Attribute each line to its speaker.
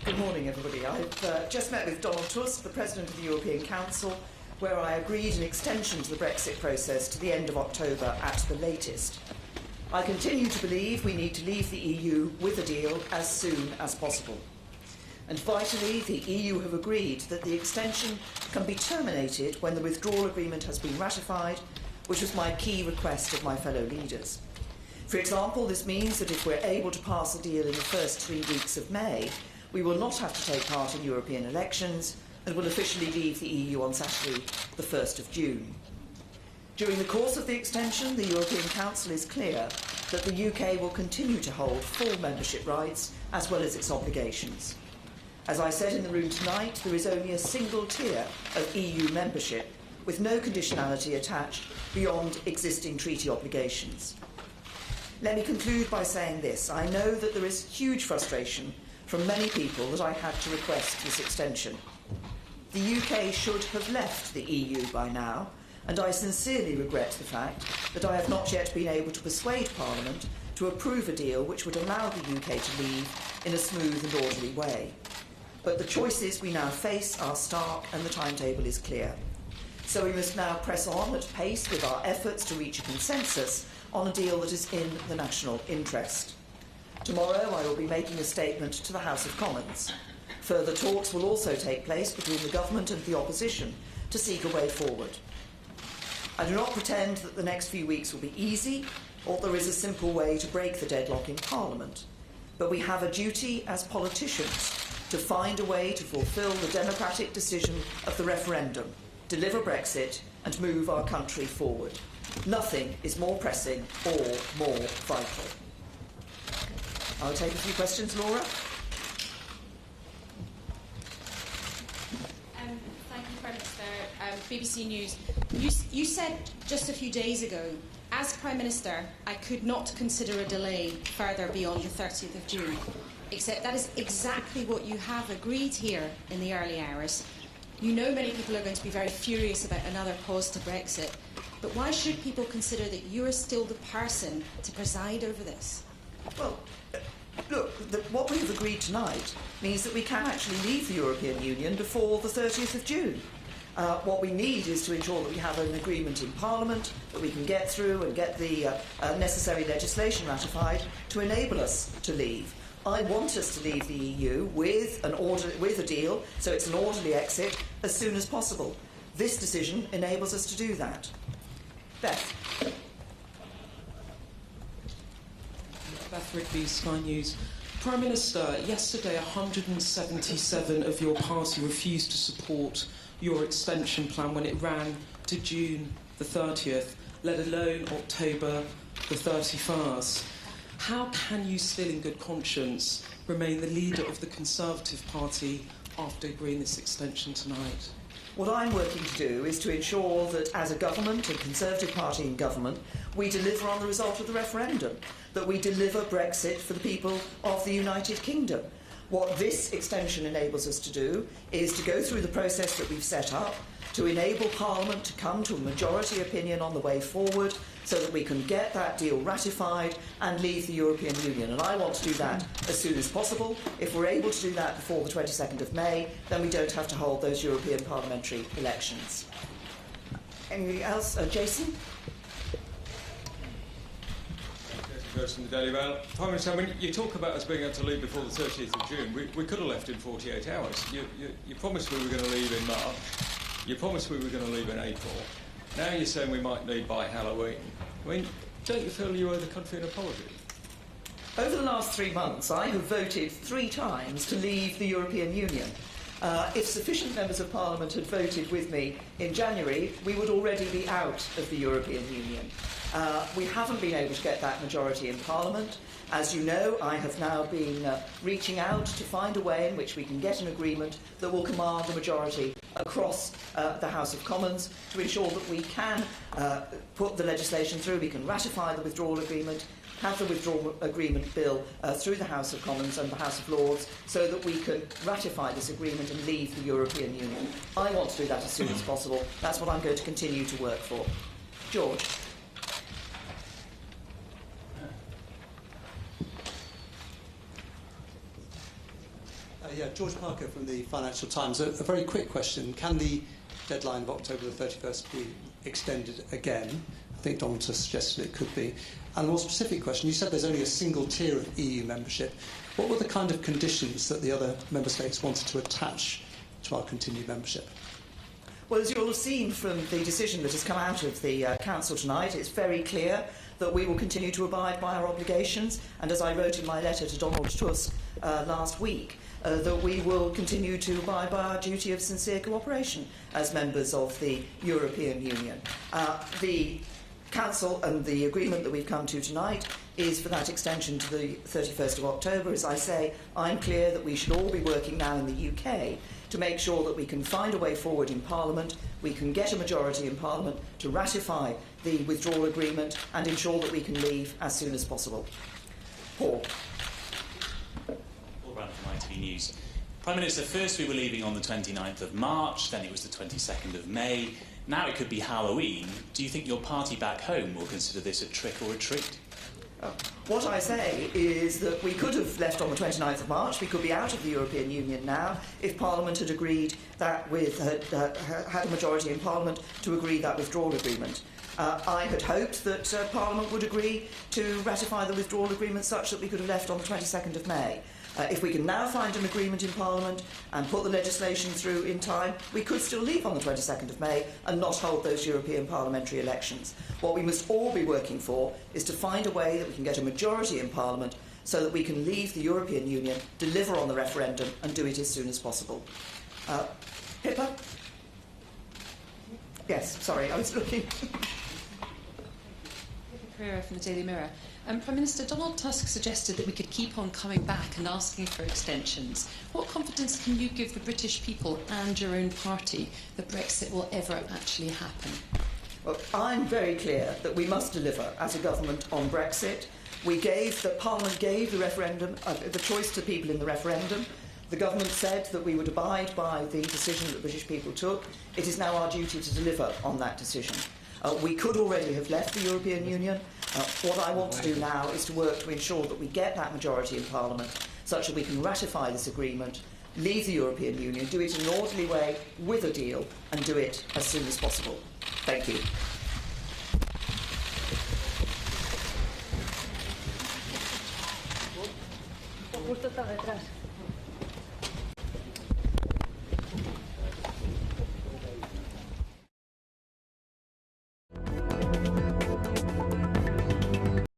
Speaker 1: Good morning, everybody. I've just met with Donald Tusk, the President of the European Council, where I agreed an extension to the Brexit process to the end of October at the latest. I continue to believe we need to leave the EU with a deal as soon as possible. And vitally, the EU have agreed that the extension can be terminated when the withdrawal agreement has been ratified, which was my key request of my fellow leaders. For example, this means that if we're able to pass a deal in the first 3 weeks of May, we will not have to take part in European elections and will officially leave the EU on Saturday, the 1st of June. During the course of the extension, the European Council is clear that the UK will continue to hold full membership rights as well as its obligations. As I said in the room tonight, there is only a single tier of EU membership with no conditionality attached beyond existing treaty obligations. Let me conclude by saying this. I know that there is huge frustration from many people that I had to request this extension. The UK should have left the EU by now, and I sincerely regret the fact that I have not yet been able to persuade Parliament to approve a deal which would allow the UK to leave in a smooth and orderly way. But the choices we now face are stark and the timetable is clear. So we must now press on at pace with our efforts to reach a consensus on a deal that is in the national interest. Tomorrow I will be making a statement to the House of Commons. Further talks will also take place between the government and the opposition to seek a way forward. I do not pretend that the next few weeks will be easy or there is a simple way to break the deadlock in Parliament, but we have a duty as politicians to find a way to fulfil the democratic decision of the referendum, deliver Brexit and move our country forward. Nothing is more pressing or more vital. I'll take a few questions, Laura.
Speaker 2: Thank you, Prime Minister. BBC News. You said just a few days ago, as Prime Minister, I could not consider a delay further beyond the 30th of June. Except that is exactly what you have agreed here in the early hours. You know many people are going to be very furious about another pause to Brexit, but why should people consider that you are still the person to preside over this?
Speaker 1: Well, look, what we have agreed tonight means that we can actually leave the European Union before the 30th of June. What we need is to ensure that we have an agreement in Parliament, that we can get through and get the necessary legislation ratified to enable us to leave. I want us to leave the EU with a deal, so it's an orderly exit, as soon as possible. This decision enables us to do that. Beth.
Speaker 3: Beth Rigby, Sky News. Prime Minister, yesterday 177 of your party refused to support your extension plan when it ran to June the 30th, let alone October the 31st. How can you still in good conscience remain the leader of the Conservative Party after agreeing this extension tonight?
Speaker 1: What I'm working to do is to ensure that as a government, a Conservative Party in government, we deliver on the result of the referendum, that we deliver Brexit for the people of the United Kingdom. What this extension enables us to do is to go through the process that we've set up, to enable Parliament to come to a majority opinion on the way forward so that we can get that deal ratified and leave the European Union. And I want to do that as soon as possible. If we're able to do that before the 22nd of May, then we don't have to hold those European parliamentary elections. Anything else? Jason?
Speaker 4: From the Daily Mail. Prime Minister, when you talk about us being able to leave before the 30th of June, we could have left in 48 hours. You promised we were going to leave in March. You promised we were going to leave in April. Now you're saying we might leave by Halloween. I mean, don't you feel you owe the country an apology?
Speaker 1: Over the last 3 months, I have voted 3 times to leave the European Union. If sufficient members of Parliament had voted with me in January, we would already be out of the European Union. We haven't been able to get that majority in Parliament. As you know, I have now been reaching out to find a way in which we can get an agreement that will command a majority across the House of Commons to ensure that we can put the legislation through, we can ratify the withdrawal agreement, have the withdrawal agreement bill through the House of Commons and the House of Lords so that we can ratify this agreement and leave the European Union. I want to do that as soon as possible. That's what I'm going to continue to work for. George.
Speaker 5: Yeah, George Parker from the Financial Times. A very quick question. Can the deadline of October the 31st be extended again? I think Donald Tusk suggested it could be. And a more specific question, you said there's only a single tier of EU membership. What were the kind of conditions that the other member states wanted to attach to our continued membership?
Speaker 1: Well, as you'll have seen from the decision that has come out of the Council tonight, it's very clear that we will continue to abide by our obligations, and as I wrote in my letter to Donald Tusk last week, that we will continue to abide by our duty of sincere cooperation as members of the European Union. The Council and the agreement that we've come to tonight is for that extension to the 31st of October. As I say, I'm clear that we should all be working now in the UK to make sure that we can find a way forward in Parliament, we can get a majority in Parliament to ratify the withdrawal agreement and ensure that we can leave as soon as possible. Paul.
Speaker 6: Paul Brand from ITV News. Prime Minister, first we were leaving on the 29th of March, then it was the 22nd of May. Now it could be Halloween. Do you think your party back home will consider this a trick or a treat?
Speaker 1: What I say is that we could have left on the 29th of March, we could be out of the European Union now, if Parliament had agreed that had a majority in Parliament to agree that withdrawal agreement. I had hoped that Parliament would agree to ratify the withdrawal agreement such that we could have left on the 22nd of May. If we can now find an agreement in Parliament and put the legislation through in time, we could still leave on the 22nd of May and not hold those European parliamentary elections. What we must all be working for is to find a way that we can get a majority in Parliament so that we can leave the European Union, deliver on the referendum and do it as soon as possible. Pippa? Yes, sorry, I was looking.
Speaker 7: Pereira from the Daily Mirror. Prime Minister, Donald Tusk suggested that we could keep on coming back and asking for extensions. What confidence can you give the British people and your own party that Brexit will ever actually happen?
Speaker 1: Well, I'm very clear that we must deliver as a government on Brexit. Parliament gave the referendum, the choice to people in the referendum. The government said that we would abide by the decision that British people took. It is now our duty to deliver on that decision. We could already have left the European Union. What I want to do now is to work to ensure that we get that majority in Parliament such that we can ratify this agreement, leave the European Union, do it in an orderly way with a deal and do it as soon as possible. Thank you.
Speaker 8: Justo está detrás.